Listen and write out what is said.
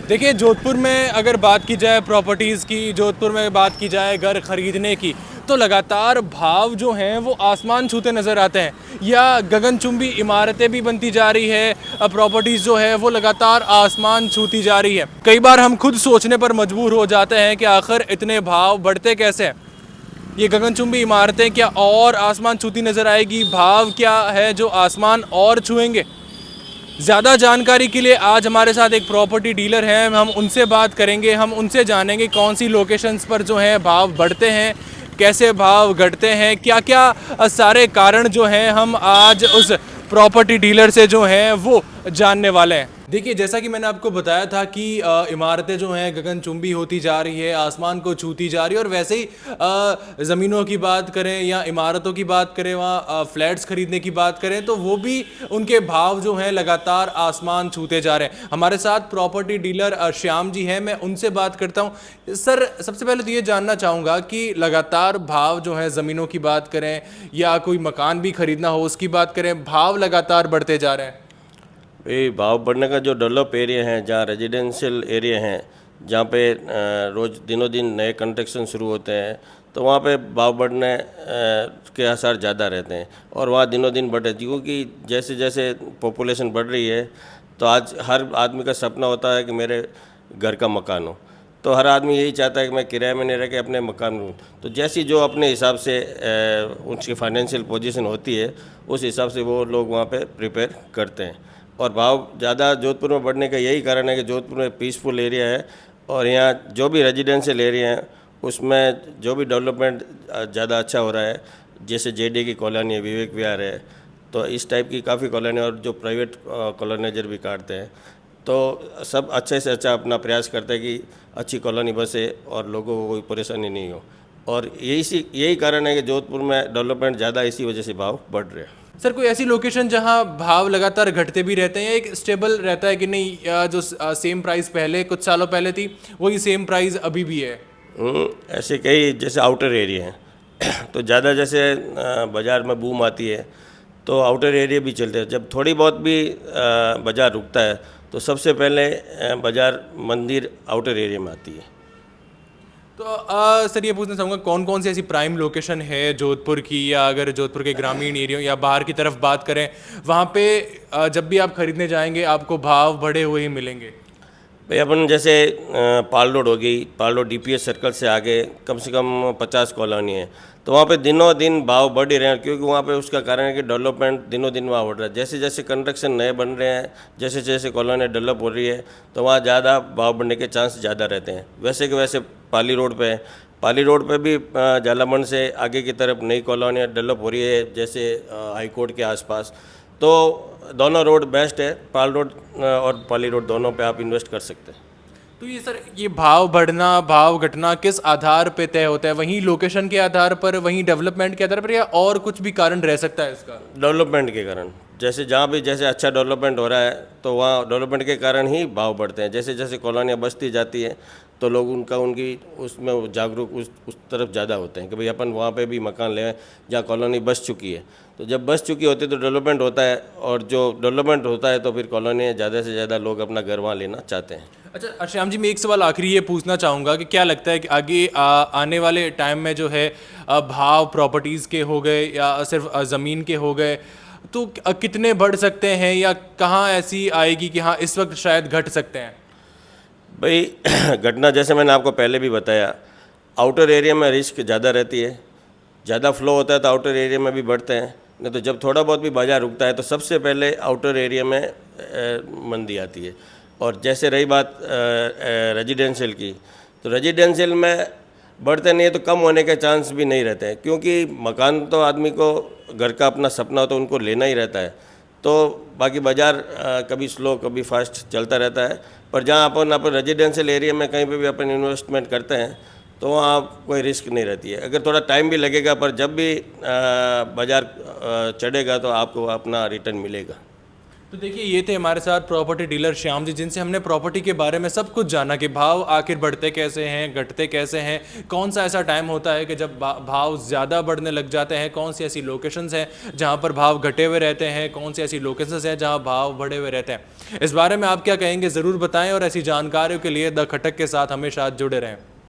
देखिए, जोधपुर में अगर बात की जाए प्रॉपर्टीज़ की, जोधपुर में बात की जाए घर ख़रीदने की, तो लगातार भाव जो हैं वो आसमान छूते नज़र आते हैं या गगनचुंबी इमारतें भी बनती जा रही है। प्रॉपर्टीज़ जो है वो लगातार आसमान छूती जा रही है। कई बार हम खुद सोचने पर मजबूर हो जाते हैं कि आखिर इतने भाव बढ़ते कैसे हैं। ये गगनचुंबी इमारतें क्या और आसमान छूती नज़र आएगी? भाव क्या है जो आसमान और छुएंगे? ज़्यादा जानकारी के लिए आज हमारे साथ एक प्रॉपर्टी डीलर हैं, हम उनसे बात करेंगे, हम उनसे जानेंगे कौन सी लोकेशंस पर जो है भाव बढ़ते हैं, कैसे भाव घटते हैं, क्या क्या सारे कारण जो हैं हम आज उस प्रॉपर्टी डीलर से जो हैं वो जानने वाले हैं। देखिए, जैसा कि मैंने आपको बताया था कि इमारतें जो हैं गगनचुंबी होती जा रही है, आसमान को छूती जा रही है और वैसे ही ज़मीनों की बात करें या इमारतों की बात करें, वहाँ फ्लैट्स खरीदने की बात करें तो वो भी उनके भाव जो हैं लगातार आसमान छूते जा रहे हैं। हमारे साथ प्रॉपर्टी डीलर श्याम जी हैं, मैं उनसे बात करता हूँ। सर, सबसे पहले तो ये जानना चाहूँगा कि लगातार भाव जो है, ज़मीनों की बात करें या कोई मकान भी खरीदना हो उसकी बात करें, भाव लगातार बढ़ते जा रहे हैं। ये भाव बढ़ने का जो डेवलप एरिया है, जहाँ रेजिडेंशियल एरिया हैं, जहाँ पे रोज़ दिनों दिन नए कंस्ट्रक्शन शुरू होते हैं, तो वहाँ पे भाव बढ़ने के आसार ज़्यादा रहते हैं और वहाँ दिनों दिन बढ़ रहे हैं। क्योंकि जैसे जैसे पॉपुलेशन बढ़ रही है तो आज हर आदमी का सपना होता है कि मेरे घर का मकान हो। तो हर आदमी यही चाहता है कि मैं किराए में नहीं रह के अपने मकान में हूँ। तो जैसी जो अपने हिसाब से उनकी फाइनेंशियल पोजीशन होती है, उस हिसाब से वो लोग वहाँ पे प्रिपेयर करते हैं। और भाव ज़्यादा जोधपुर में बढ़ने का यही कारण है कि जोधपुर में पीसफुल एरिया है और यहाँ जो भी रेजिडेंशियल एरिया है उसमें जो भी डेवलपमेंट ज़्यादा अच्छा हो रहा है, जैसे जेडी की कॉलोनी है, विवेक विहार है, तो इस टाइप की काफ़ी कॉलोनी और जो प्राइवेट कॉलोनाइजर भी काटते हैं, तो सब अच्छे से अच्छा अपना प्रयास करते हैं कि अच्छी कॉलोनी बसे और लोगों को कोई परेशानी नहीं हो। और यही कारण है कि जोधपुर में डेवलपमेंट ज़्यादा इसी वजह से भाव बढ़ रहे हैं। सर, कोई ऐसी लोकेशन जहां भाव लगातार घटते भी रहते हैं या एक स्टेबल रहता है कि नहीं, या जो सेम प्राइस पहले कुछ सालों पहले थी वही सेम प्राइस अभी भी है? ऐसे कई जैसे आउटर एरिया हैं तो ज़्यादा जैसे बाज़ार में बूम आती है तो आउटर एरिया भी चलते हैं। जब थोड़ी बहुत भी बाज़ार रुकता है तो सबसे पहले बाज़ार मंदिर आउटर एरिया में आती है। तो सर, ये पूछना चाहूँगा कौन कौन सी ऐसी प्राइम लोकेशन है जोधपुर की, या अगर जोधपुर के ग्रामीण एरिया या बाहर की तरफ बात करें, वहाँ पे जब भी आप खरीदने जाएंगे आपको भाव बढ़े हुए ही मिलेंगे? भाई अपन जैसे पाल रोड हो गई, पाल रोड डीपीएस सर्कल से आगे कम से कम 50 कॉलोनी है, तो वहाँ पे दिनों दिन भाव बढ़ ही रहे हैं। क्योंकि वहाँ पे उसका कारण है कि डेवलपमेंट दिनों दिन वहाँ बढ़ रहा है। जैसे जैसे कंस्ट्रक्शन नए बन रहे हैं, जैसे जैसे कॉलोनी डेवलप हो रही है, तो वहाँ ज़्यादा भाव बढ़ने के चांस ज़्यादा रहते हैं। वैसे कि वैसे पाली रोड पे है, पाली रोड पे भी जालामंड से आगे की तरफ नई कॉलोनियाँ डेवलप हो रही है, जैसे हाई कोर्ट के आसपास। तो दोनों रोड बेस्ट है, पाल रोड और पाली रोड दोनों पे आप इन्वेस्ट कर सकते हैं। तो ये सर, ये भाव बढ़ना भाव घटना किस आधार पे तय होता है? वहीं लोकेशन के आधार पर, वहीं डेवलपमेंट के आधार पर, या और कुछ भी कारण रह सकता है इसका? डेवलपमेंट के कारण, जैसे जहाँ भी जैसे अच्छा डेवलपमेंट हो रहा है तो वहाँ डेवलपमेंट के कारण ही भाव बढ़ते हैं। जैसे जैसे कॉलोनियाँ बसती जाती हैं तो लोग उनकी उसमें जागरूक उस तरफ ज़्यादा होते हैं कि भाई अपन वहाँ पे भी मकान लें जहाँ कॉलोनी बस चुकी है। तो जब बस चुकी होती है तो डेवलपमेंट होता है, और जो डेवलपमेंट होता है तो फिर कॉलोनी ज़्यादा से ज़्यादा लोग अपना घर वहाँ लेना चाहते हैं। अच्छा श्याम जी, मैं एक सवाल आखिरी ये पूछना चाहूँगा कि क्या लगता है कि आगे आने वाले टाइम में जो है भाव प्रॉपर्टीज़ के हो गए या सिर्फ ज़मीन के हो गए, तो कितने बढ़ सकते हैं या कहाँ ऐसी आएगी कि हाँ इस वक्त शायद घट सकते हैं? भाई घटना जैसे मैंने आपको पहले भी बताया, आउटर एरिया में रिस्क ज़्यादा रहती है, ज़्यादा फ्लो होता है तो आउटर एरिया में भी बढ़ते हैं। नहीं तो जब थोड़ा बहुत भी बाजार रुकता है तो सबसे पहले आउटर एरिया में मंदी आती है। और जैसे रही बात रेजिडेंशियल की, तो रेजिडेंशियल में बढ़ते नहीं है तो कम होने के चांस भी नहीं रहते हैं। क्योंकि मकान तो आदमी को घर का अपना सपना हो तो उनको लेना ही रहता है। तो बाकी बाज़ार कभी स्लो कभी फास्ट चलता रहता है। पर जहाँ अपन रेजिडेंशियल एरिया में कहीं पे भी अपन इन्वेस्टमेंट करते हैं तो वहाँ कोई रिस्क नहीं रहती है। अगर थोड़ा टाइम भी लगेगा पर जब भी बाज़ार चढ़ेगा तो आपको अपना रिटर्न मिलेगा। तो देखिए ये थे हमारे साथ प्रॉपर्टी डीलर श्याम जी, जिनसे हमने प्रॉपर्टी के बारे में सब कुछ जाना कि भाव आखिर बढ़ते कैसे हैं, घटते कैसे हैं, कौन सा ऐसा टाइम होता है कि जब भाव ज़्यादा बढ़ने लग जाते हैं, कौन सी ऐसी लोकेशंस हैं जहां पर भाव घटे हुए रहते हैं, कौन सी ऐसी लोकेशंस हैं जहां भाव बढ़े हुए रहते हैं। इस बारे में आप क्या कहेंगे ज़रूर बताएं, और ऐसी जानकारियों के लिए द खटक के साथ हमेशा जुड़े रहें।